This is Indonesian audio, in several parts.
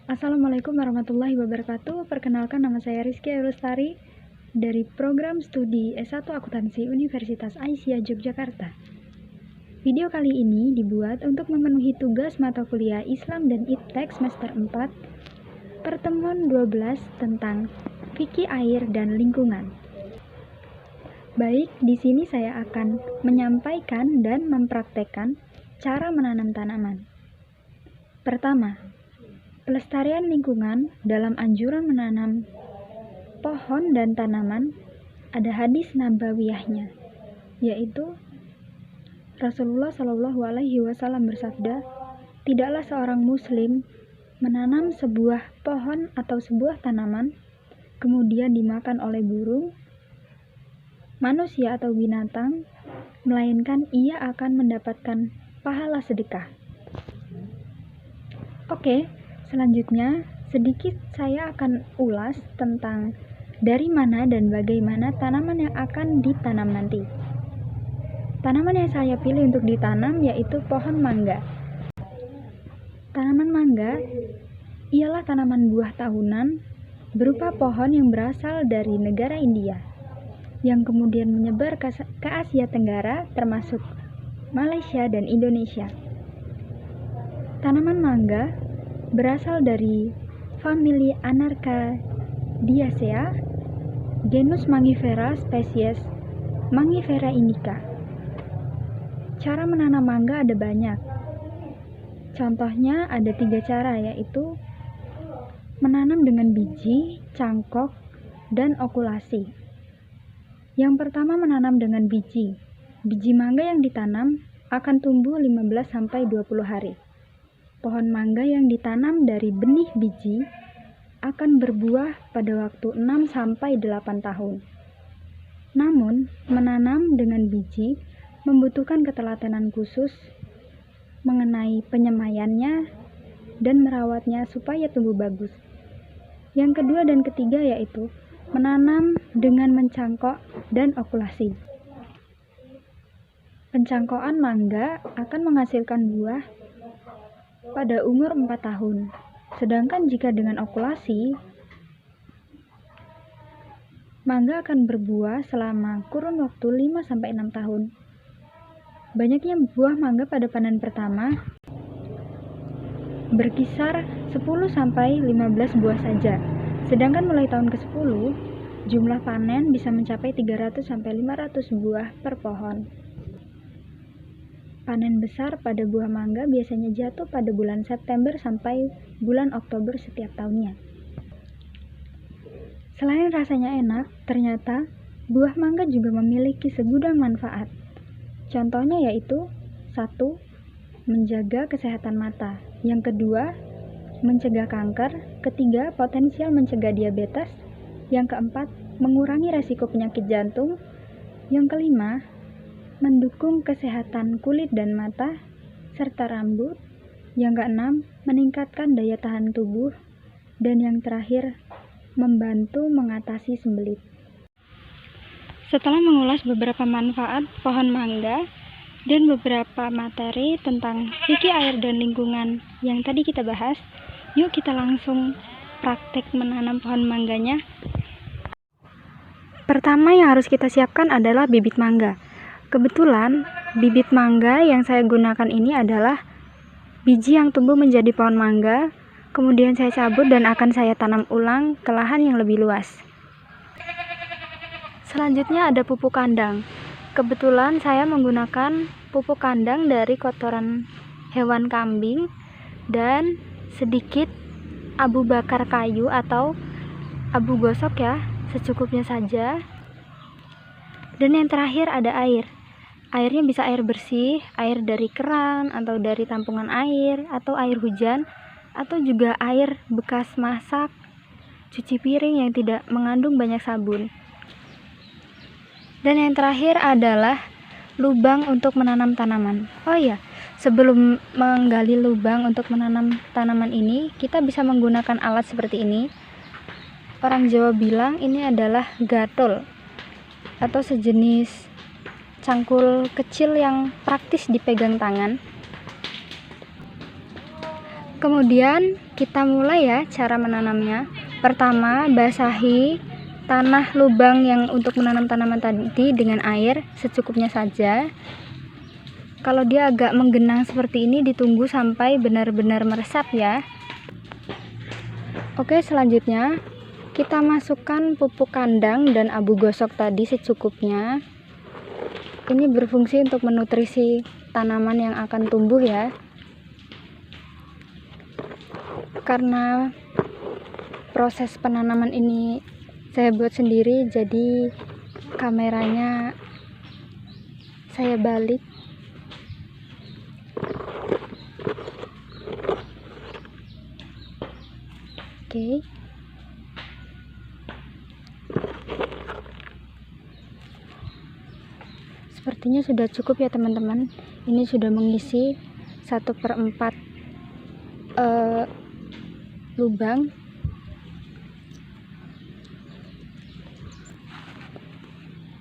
Assalamualaikum warahmatullahi wabarakatuh. Perkenalkan, nama saya Rizky Lestari dari program studi S1 Akuntansi Universitas Aisyah Yogyakarta. Video kali ini dibuat untuk memenuhi tugas mata kuliah Islam dan Iptek semester 4 pertemuan 12 tentang fikih air dan lingkungan. Baik, di sini saya akan menyampaikan dan mempraktekkan cara menanam tanaman. Pertama, pelestarian lingkungan dalam anjuran menanam pohon dan tanaman ada hadis nabawiyahnya, yaitu Rasulullah Shallallahu Alaihi Wasallam bersabda, tidaklah seorang muslim menanam sebuah pohon atau sebuah tanaman kemudian dimakan oleh burung, manusia atau binatang, melainkan ia akan mendapatkan pahala sedekah. Oke, selanjutnya sedikit saya akan ulas tentang dari mana dan bagaimana tanaman yang akan ditanam nanti. Tanaman yang saya pilih untuk ditanam yaitu pohon mangga. Tanaman mangga ialah tanaman buah tahunan berupa pohon yang berasal dari negara India, yang kemudian menyebar ke Asia Tenggara termasuk Malaysia dan Indonesia. Tanaman mangga berasal dari famili Anarcadiaceae, genus Mangifera, spesies Mangifera indica. Cara menanam mangga ada banyak. Contohnya ada 3 cara, yaitu menanam dengan biji, cangkok, dan okulasi. Yang pertama, menanam dengan biji. Biji mangga yang ditanam akan tumbuh 15-20 hari. Pohon mangga yang ditanam dari benih biji akan berbuah pada waktu 6-8 tahun. Namun, menanam dengan biji membutuhkan ketelatenan khusus mengenai penyemaiannya dan merawatnya supaya tumbuh bagus. Yang kedua dan ketiga yaitu menanam dengan mencangkok dan okulasi. Pencangkokan mangga akan menghasilkan buah pada umur 4 tahun. Sedangkan jika dengan okulasi, mangga akan berbuah selama kurun waktu 5-6 tahun. Banyaknya buah mangga pada panen pertama berkisar 10-15 buah saja. Sedangkan mulai tahun ke-10, jumlah panen bisa mencapai 300-500 buah per pohon. Panen besar pada buah mangga biasanya jatuh pada bulan September sampai bulan Oktober setiap tahunnya. Selain rasanya enak, ternyata buah mangga juga memiliki segudang manfaat. Contohnya yaitu 1. Menjaga kesehatan mata. Yang kedua, mencegah kanker. Ketiga, potensial mencegah diabetes. Yang keempat, mengurangi resiko penyakit jantung. Yang kelima, mendukung kesehatan kulit dan mata, serta rambut. Yang keenam, meningkatkan daya tahan tubuh. Dan yang terakhir, membantu mengatasi sembelit. Setelah mengulas beberapa manfaat pohon mangga dan beberapa materi tentang fikih air dan lingkungan yang tadi kita bahas, yuk kita langsung praktek menanam pohon mangganya. Pertama yang harus kita siapkan adalah bibit mangga. Kebetulan bibit mangga yang saya gunakan ini adalah biji yang tumbuh menjadi pohon mangga, kemudian saya cabut dan akan saya tanam ulang ke lahan yang lebih luas. Selanjutnya ada pupuk kandang. Kebetulan saya menggunakan pupuk kandang dari kotoran hewan kambing dan sedikit abu bakar kayu atau abu gosok ya, secukupnya saja. Dan yang terakhir ada air. Airnya bisa air bersih, air dari keran atau dari tampungan air atau air hujan, atau juga air bekas masak, cuci piring yang tidak mengandung banyak sabun. Dan yang terakhir adalah lubang untuk menanam tanaman. Oh iya, sebelum menggali lubang untuk menanam tanaman ini, kita bisa menggunakan alat seperti ini. Orang Jawa bilang ini adalah gatol atau sejenis cangkul kecil yang praktis dipegang tangan. Kemudian kita mulai ya cara menanamnya. Pertama, basahi tanah lubang yang untuk menanam tanaman tadi dengan air secukupnya saja. Kalau dia agak menggenang seperti ini, ditunggu sampai benar-benar meresap ya. Oke, selanjutnya kita masukkan pupuk kandang dan abu gosok tadi secukupnya. Ini berfungsi untuk menutrisi tanaman yang akan tumbuh ya. Karena proses penanaman ini saya buat sendiri, jadi kameranya saya balik. Oke. Sepertinya sudah cukup ya teman-teman. Ini sudah mengisi 1/4 lubang.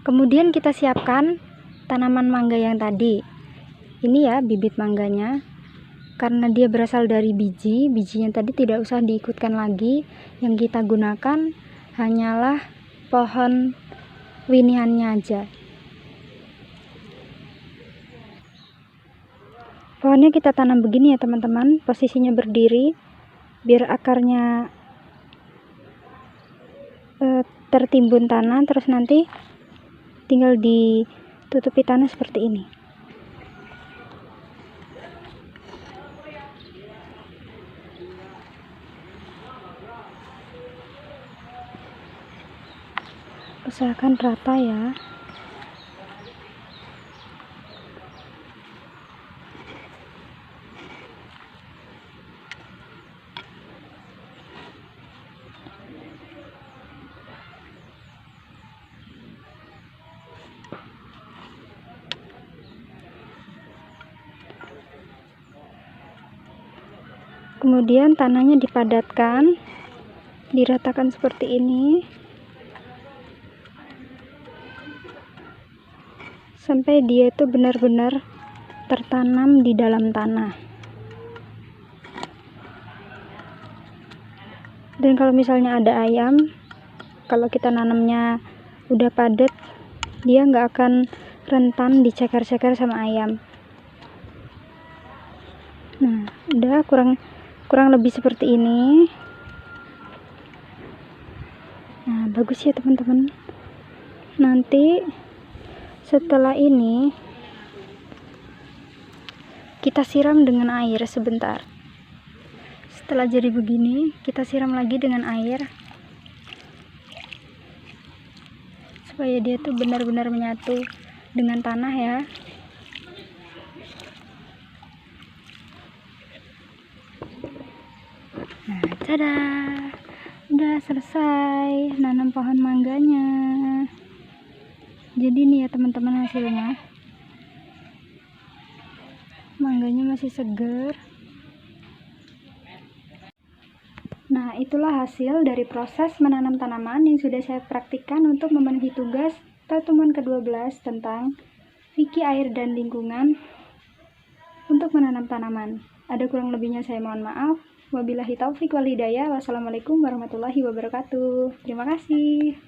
Kemudian kita siapkan tanaman mangga yang tadi. Ini ya bibit mangganya. Karena dia berasal dari bijinya tadi tidak usah diikutkan lagi. Yang kita gunakan hanyalah pohon winiannya aja. Pohonnya kita tanam begini ya teman-teman, posisinya berdiri biar akarnya tertimbun tanah, terus nanti tinggal ditutupi tanah seperti ini. Usahakan rata ya. Kemudian tanahnya dipadatkan, diratakan seperti ini sampai dia itu benar-benar tertanam di dalam tanah. Dan kalau misalnya ada ayam, kalau kita nanamnya udah padat, dia nggak akan rentan diceker-ceker sama ayam. Nah, udah kurang lebih seperti ini. Nah, bagus ya teman-teman. Nanti setelah ini kita siram dengan air sebentar. Setelah jadi begini, kita siram lagi dengan air supaya dia tuh benar-benar menyatu dengan tanah ya. Nah, tada, udah selesai nanam pohon mangganya. Jadi nih ya teman-teman, hasilnya mangganya masih segar. Nah, itulah hasil dari proses menanam tanaman yang sudah saya praktikkan untuk memenuhi tugas pertemuan ke-12 tentang fikih air dan lingkungan untuk menanam tanaman. Ada kurang lebihnya saya mohon maaf. Wabillahi taufik wal hidayah. Wassalamualaikum warahmatullahi wabarakatuh. Terima kasih.